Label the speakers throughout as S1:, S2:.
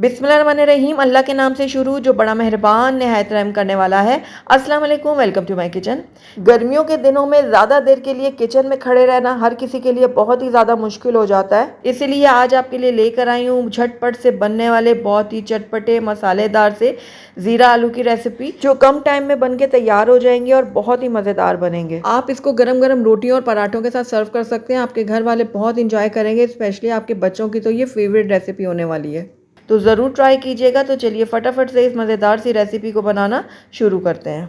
S1: बिस्मिल्लाहिर्रहमानिर्रहीम। अल्लाह के नाम से शुरू जो बड़ा मेहरबान नहायत रहम करने वाला है। अस्सलाम वालेकुम, वेलकम टू माय किचन। गर्मियों के दिनों में ज़्यादा देर के लिए किचन में खड़े रहना हर किसी के लिए बहुत ही ज़्यादा मुश्किल हो जाता है। इसीलिए आज आपके लिए लेकर आई हूँ झटपट से बनने वाले बहुत ही चटपटे मसालेदार से ज़ीरा आलू की रेसिपी, जो कम टाइम में बन के तैयार हो जाएंगे और बहुत ही मज़ेदार बनेंगे। आप इसको गरम गरम रोटियों और पराठों के साथ सर्व कर सकते हैं। आपके घर वाले बहुत इंजॉय करेंगे, स्पेशली आपके बच्चों की तो ये फेवरेट रेसिपी होने वाली है, तो ज़रूर ट्राई कीजिएगा। तो चलिए फटाफट से इस मज़ेदार सी रेसिपी को बनाना शुरू करते हैं।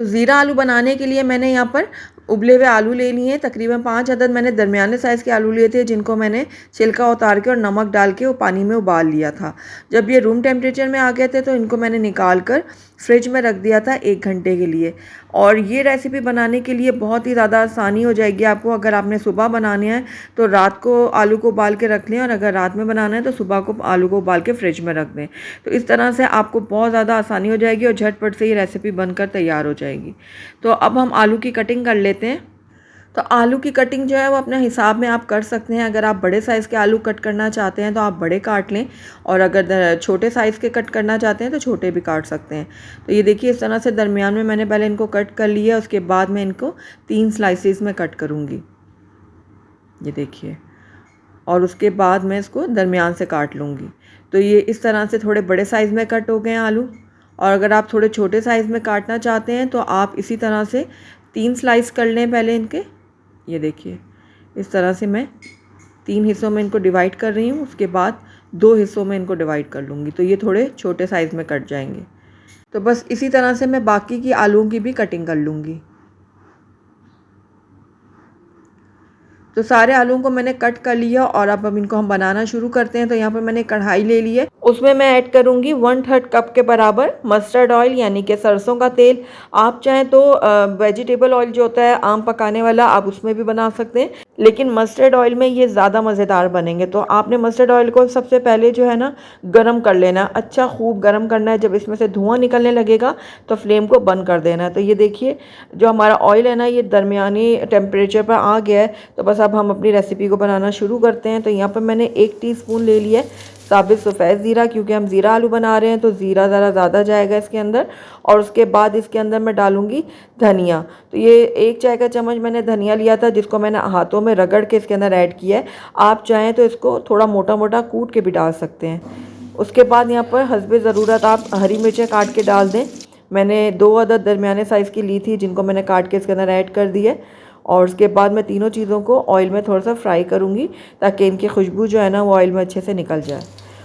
S1: तो ज़ीरा आलू बनाने के लिए मैंने यहाँ पर उबले हुए आलू ले लिए हैं। तकरीबन 5 अदद मैंने दरमियाने साइज़ के आलू लिए थे, जिनको मैंने छिलका उतार के और नमक डाल के वो पानी में उबाल लिया था। जब ये रूम टेम्परेचर में आ गए थे तो इनको मैंने निकाल कर फ्रिज में रख दिया था 1 घंटे के लिए। और ये रेसिपी बनाने के लिए बहुत ही ज़्यादा आसानी हो जाएगी आपको। अगर आपने सुबह बनाने हैं तो रात को आलू को उबाल के रख लें, और अगर रात में बनाना है तो सुबह को आलू को उबाल के फ्रिज में रख दें। तो इस तरह से आपको बहुत ज़्यादा आसानी हो जाएगी और झटपट से ये रेसिपी बनकर तैयार हो जाएगी। तो अब हम आलू की कटिंग कर लेते हैं। तो आलू की कटिंग जो है वो अपने हिसाब में आप कर सकते हैं। अगर आप बड़े साइज़ के आलू कट करना चाहते हैं तो आप बड़े काट लें, और अगर छोटे साइज़ के कट करना चाहते हैं तो छोटे भी काट सकते हैं। तो ये देखिए इस तरह से दरमियान में मैंने पहले इनको कट कर लिया, उसके बाद मैं इनको 3 स्लाइसेस में कट करूँगी, ये देखिए। और उसके बाद मैं इसको दरमियान से काट लूँगी। तो ये इस तरह से थोड़े बड़े साइज़ में कट हो गए हैं आलू। और अगर आप थोड़े छोटे साइज़ में काटना चाहते हैं तो आप इसी तरह से 3 स्लाइस कर लें पहले इनके। ये देखिए इस तरह से मैं 3 हिस्सों में इनको डिवाइड कर रही हूँ, उसके बाद 2 हिस्सों में इनको डिवाइड कर लूँगी, तो ये थोड़े छोटे साइज़ में कट जाएंगे। तो बस इसी तरह से मैं बाकी की आलूओं की भी कटिंग कर लूँगी। तो सारे आलूओं को मैंने कट कर लिया और अब इनको हम बनाना शुरू करते हैं। तो यहाँ पर मैंने कढ़ाई ले ली है, उसमें मैं ऐड करूँगी 1/3 कप के बराबर मस्टर्ड ऑयल, यानी कि सरसों का तेल। आप चाहें तो वेजिटेबल ऑयल जो होता है आम पकाने वाला, आप उसमें भी बना सकते हैं, लेकिन मस्टर्ड ऑयल में ये ज़्यादा मज़ेदार बनेंगे। तो आपने मस्टर्ड ऑयल को सबसे पहले जो है ना गर्म कर लेना, अच्छा खूब गर्म करना है। जब इसमें से धुआं निकलने लगेगा तो फ्लेम को बंद कर देना है। तो ये देखिए जो हमारा ऑयल है ना ये दरमियानी टेम्परेचर पर आ गया है। तो बस अब हम अपनी रेसिपी को बनाना शुरू करते हैं। तो यहाँ पर मैंने 1 टीस्पून ले लिया है साबित सफ़ेद ज़ीरा, क्योंकि हम ज़ीरा आलू बना रहे हैं तो ज़ीरा ज़रा ज़्यादा जाएगा इसके अंदर। और उसके बाद इसके अंदर मैं डालूँगी धनिया। तो ये 1 चाय का चम्मच मैंने धनिया लिया था, जिसको मैंने हाथों में रगड़ के इसके अंदर ऐड किया है। आप चाहें तो इसको थोड़ा मोटा मोटा कूट के भी डाल सकते हैं। उसके बाद यहाँ पर हस्बे ज़रूरत आप हरी मिर्चें काट के डाल दें। मैंने 2 अदद दरमियाने साइज़ की ली थी, जिनको मैंने काट के इसके अंदर ऐड कर दी है। और उसके बाद मैं तीनों चीज़ों को ऑयल में थोड़ा सा फ्राई करूँगी, ताकि इनकी खुशबू जो है ना वो ऑयल में अच्छे से निकल जाए।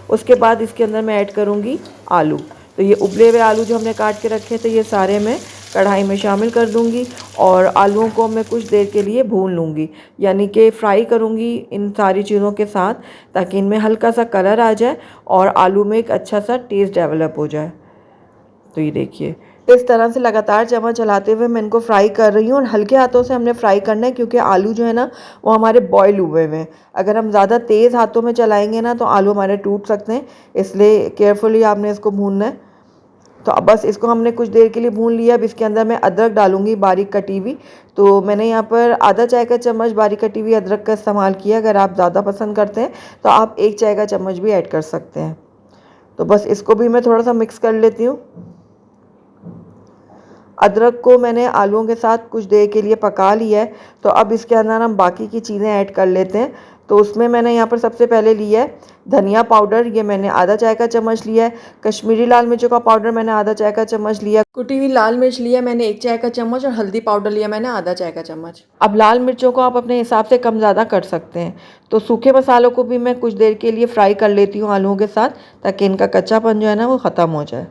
S1: उसके बाद इसके अंदर मैं ऐड करूँगी आलू। तो ये उबले हुए आलू जो हमने काट के रखे थे ये सारे मैं कढ़ाई में शामिल कर दूँगी, और आलूओं को मैं कुछ देर के लिए भून लूँगी, यानी कि फ्राई करूँगी इन सारी चीज़ों के साथ, ताकि इनमें हल्का सा कलर आ जाए और आलू में एक अच्छा सा टेस्ट डेवलप हो जाए। तो ये देखिए इस तरह से लगातार चम्मच चलाते हुए मैं इनको फ्राई कर रही हूँ, और हल्के हाथों से हमने फ्राई करना है, क्योंकि आलू जो है ना वो हमारे बॉयल हुए हुए हैं। अगर हम ज़्यादा तेज़ हाथों में चलाएंगे ना तो आलू हमारे टूट सकते हैं, इसलिए केयरफुली आपने इसको भूनना है। तो अब बस इसको हमने कुछ देर के लिए भून लिया। अब इसके अंदर मैं अदरक डालूंगी बारीक कटी हुई। तो मैंने यहाँ पर आधा चाय का चम्मच बारीक कटी हुई अदरक का इस्तेमाल किया। अगर आप ज़्यादा पसंद करते हैं तो आप 1 चाय का चम्मच भी ऐड कर सकते हैं। तो बस इसको भी मैं थोड़ा सा मिक्स कर लेती हूँ। अदरक को मैंने आलूओं के साथ कुछ देर के लिए पका लिया है। तो अब इसके अंदर हम बाकी की चीज़ें ऐड कर लेते हैं। तो उसमें मैंने यहाँ पर सबसे पहले लिया है धनिया पाउडर, ये मैंने आधा चाय का चम्मच लिया है। कश्मीरी लाल मिर्चों का पाउडर मैंने आधा चाय का चम्मच लिया। कुटी हुई लाल मिर्च लिया मैंने 1 चाय का चम्मच, और हल्दी पाउडर लिया मैंने आधा चाय का चम्मच। अब लाल मिर्चों को आप अपने हिसाब से कम ज़्यादा कर सकते हैं। तो सूखे मसालों को भी मैं कुछ देर के लिए फ्राई कर लेती हूँ आलूओं के साथ, ताकि इनका कच्चापन जो है ना वो ख़त्म हो जाए।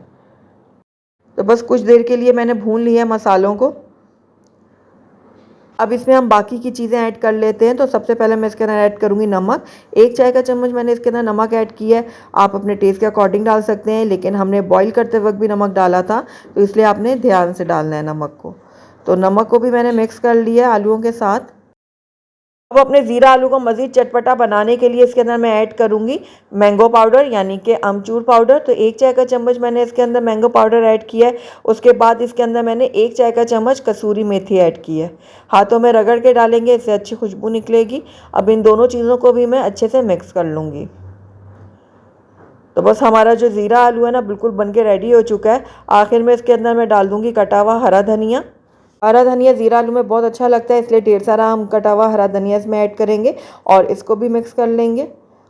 S1: तो बस कुछ देर के लिए मैंने भून लिया है मसालों को। अब इसमें हम बाकी की चीज़ें ऐड कर लेते हैं। तो सबसे पहले मैं इसके अंदर ऐड करूँगी नमक। 1 चाय का चम्मच मैंने इसके अंदर नमक ऐड किया है। आप अपने टेस्ट के अकॉर्डिंग डाल सकते हैं, लेकिन हमने बॉईल करते वक्त भी नमक डाला था, तो इसलिए आपने ध्यान से डालना है नमक को। तो नमक को भी मैंने मिक्स कर लिया आलूओं के साथ। अब अपने ज़ीरा आलू को मज़ीद चटपटा बनाने के लिए इसके अंदर मैं ऐड करूँगी मैंगो पाउडर, यानी कि अमचूर पाउडर। तो 1 चाय का चम्मच मैंने इसके अंदर मैंगो पाउडर ऐड किया है। उसके बाद इसके अंदर मैंने 1 चाय का चम्मच कसूरी मेथी ऐड की है। हाथों में रगड़ के डालेंगे, इससे अच्छी खुशबू निकलेगी। अब इन दोनों चीज़ों को भी मैं अच्छे से मिक्स कर लूँगी। तो बस हमारा जो ज़ीरा आलू है ना बिल्कुल बन के रेडी हो चुका है। आखिर में इसके अंदर मैं डाल दूँगी कटा हुआ हरा धनिया। हरा धनिया ज़ीरा आलू में बहुत अच्छा लगता है, इसलिए ढेर सारा हम कटा हुआ हरा धनिया इसमें ऐड करेंगे और इसको भी मिक्स कर लेंगे।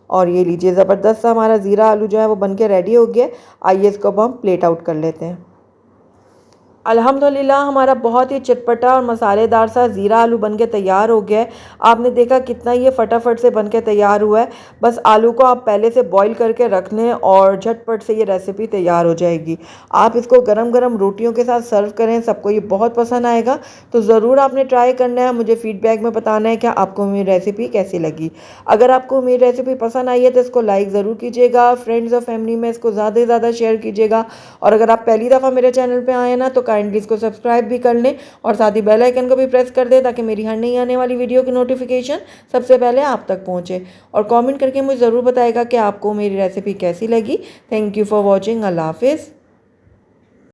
S1: और ये लीजिए ज़बरदस्त सा हमारा ज़ीरा आलू जो है वो बन के रेडी हो गया है। आइए इसको अब हम प्लेट आउट कर लेते हैं। अल्हम्दुलिल्लाह हमारा बहुत ही चटपटा और मसालेदार सा ज़ीरा आलू बन के तैयार हो गया है। आपने देखा कितना ये फटाफट से बन के तैयार हुआ है। बस आलू को आप पहले से बॉईल करके रख लें और झटपट से ये रेसिपी तैयार हो जाएगी। आप इसको गरम गरम रोटियों के साथ सर्व करें, सबको ये बहुत पसंद आएगा। तो ज़रूर आपने ट्राई करना है, मुझे फ़ीडबैक में बताना है कि आपको मेरी रेसिपी कैसी लगी। अगर आपको मेरी रेसिपी पसंद आई है तो इसको लाइक ज़रूर कीजिएगा, फ्रेंड्स और फैमिली में इसको ज़्यादा से ज़्यादा शेयर कीजिएगा। और अगर आप पहली दफ़ा मेरे चैनल पर आए ना तो काइंडली इसको सब्सक्राइब भी कर लें और साथ ही बेल आइकन को भी प्रेस कर दें ताकि मेरी हर नई आने वाली वीडियो की नोटिफिकेशन सबसे पहले आप तक पहुंचे। और कमेंट करके मुझे ज़रूर बताएगा कि आपको मेरी रेसिपी कैसी लगी। Thank you for watching. अल्लाह हाफिज़।